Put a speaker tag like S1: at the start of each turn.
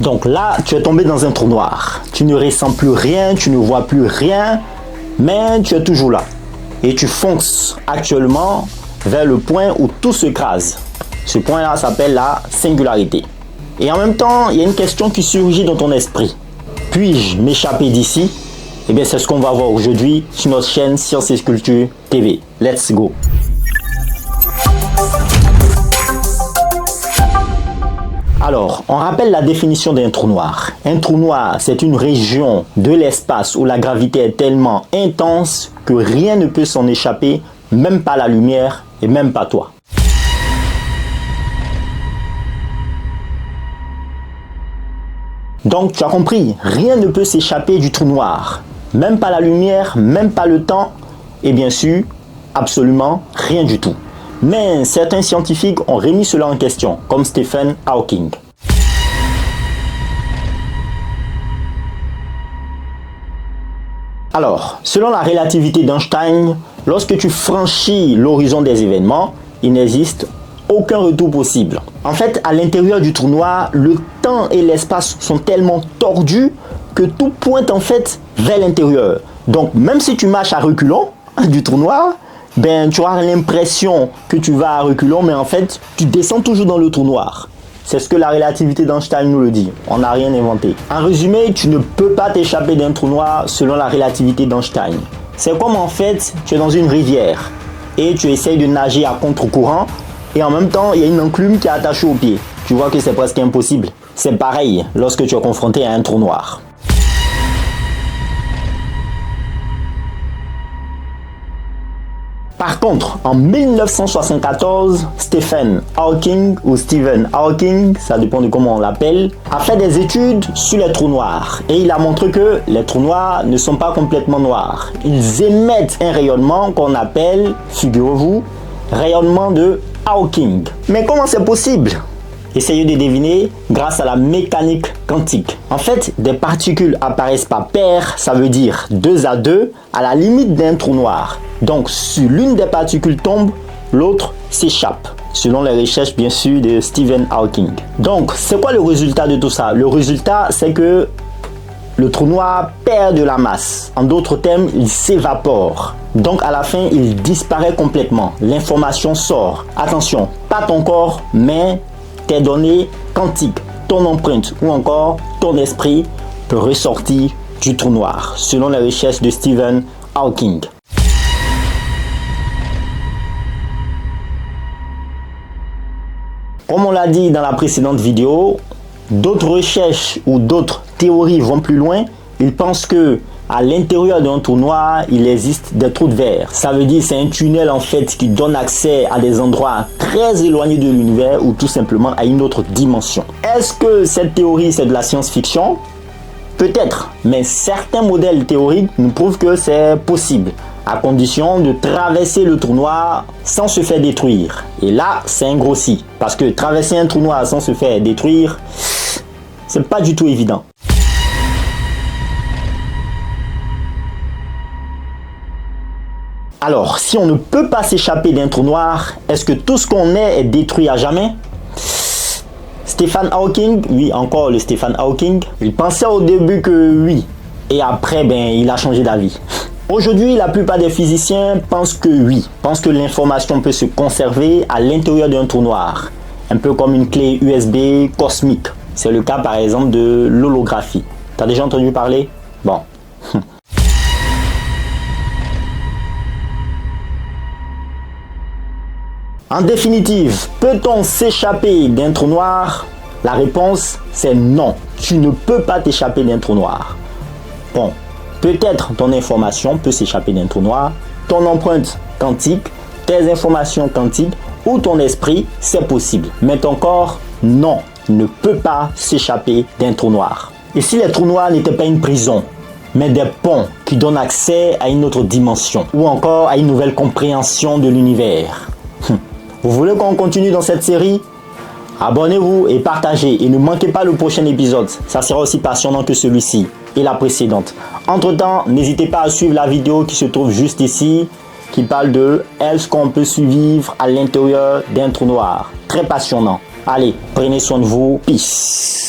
S1: Donc là, tu es tombé dans un trou noir. Tu ne ressens plus rien, tu ne vois plus rien, mais tu es toujours là. Et tu fonces actuellement vers le point où tout se crase. Ce point-là s'appelle la singularité. Et en même temps, il y a une question qui surgit dans ton esprit. Puis-je m'échapper d'ici? Eh bien, c'est ce qu'on va voir aujourd'hui sur notre chaîne Sciences et Culture TV. Let's go! Alors, on rappelle la définition d'un trou noir. Un trou noir, c'est une région de l'espace où la gravité est tellement intense que rien ne peut s'en échapper, même pas la lumière et même pas toi. Donc, tu as compris, rien ne peut s'échapper du trou noir. Même pas la lumière, même pas le temps et bien sûr, absolument rien du tout. Mais certains scientifiques ont remis cela en question, comme Stephen Hawking. Alors, selon la relativité d'Einstein, lorsque tu franchis l'horizon des événements, il n'existe aucun retour possible. En fait, à l'intérieur du trou noir, le temps et l'espace sont tellement tordus que tout pointe en fait vers l'intérieur. Donc, même si tu marches à reculons du trou noir, ben, tu auras l'impression que tu vas à reculons, mais en fait, tu descends toujours dans le trou noir. C'est ce que la relativité d'Einstein nous le dit. On n'a rien inventé. En résumé, tu ne peux pas t'échapper d'un trou noir selon la relativité d'Einstein. C'est comme en fait, tu es dans une rivière et tu essayes de nager à contre-courant et en même temps, il y a une enclume qui est attachée au pied. Tu vois que c'est presque impossible. C'est pareil lorsque tu es confronté à un trou noir. Par contre, en 1974, Stephen Hawking ou Stephen Hawking, ça dépend de comment on l'appelle, a fait des études sur les trous noirs. Et il a montré que les trous noirs ne sont pas complètement noirs. Ils émettent un rayonnement qu'on appelle, figurez-vous, rayonnement de Hawking. Mais comment c'est possible ? Essayez de deviner grâce à la mécanique quantique. En fait, des particules apparaissent par paire, ça veut dire 2 à 2, à la limite d'un trou noir. Donc, si l'une des particules tombe, l'autre s'échappe. Selon les recherches, bien sûr, de Stephen Hawking. Donc, c'est quoi le résultat de tout ça? Le résultat, c'est que le trou noir perd de la masse. En d'autres termes, il s'évapore. Donc, à la fin, il disparaît complètement. L'information sort. Attention, pas ton corps, mais tes données quantiques, ton empreinte ou encore ton esprit peut ressortir du trou noir, selon les recherches de Stephen Hawking. Comme on l'a dit dans la précédente vidéo, d'autres recherches ou d'autres théories vont plus loin. Ils pensent que à l'intérieur d'un trou noir, il existe des trous de verre. Ça veut dire c'est un tunnel en fait qui donne accès à des endroits très éloignés de l'univers ou tout simplement à une autre dimension. Est-ce que cette théorie c'est de la science-fiction? Peut-être, mais certains modèles théoriques nous prouvent que c'est possible, à condition de traverser le trou noir sans se faire détruire. Et là, c'est un gros si, parce que traverser un trou noir sans se faire détruire, c'est pas du tout évident. Alors, si on ne peut pas s'échapper d'un trou noir, est-ce que tout ce qu'on est détruit à jamais? Stephen Hawking, oui, encore le Stephen Hawking, il pensait au début que oui, et après, ben, il a changé d'avis. Aujourd'hui, la plupart des physiciens pensent que oui, pensent que l'information peut se conserver à l'intérieur d'un trou noir, un peu comme une clé USB cosmique. C'est le cas par exemple de l'holographie. T'as déjà entendu parler? Bon. En définitive, peut-on s'échapper d'un trou noir? La réponse, c'est non. Tu ne peux pas t'échapper d'un trou noir. Bon, peut-être ton information peut s'échapper d'un trou noir, ton empreinte quantique, tes informations quantiques ou ton esprit, c'est possible. Mais ton corps, non, ne peut pas s'échapper d'un trou noir. Et si les trous noirs n'étaient pas une prison, mais des ponts qui donnent accès à une autre dimension ou encore à une nouvelle compréhension de l'univers? Vous voulez qu'on continue dans cette série? Abonnez-vous et partagez et ne manquez pas le prochain épisode. Ça sera aussi passionnant que celui-ci et la précédente. Entre-temps, n'hésitez pas à suivre la vidéo qui se trouve juste ici, qui parle de est-ce qu'on peut survivre à l'intérieur d'un trou noir. Très passionnant. Allez, prenez soin de vous. Peace.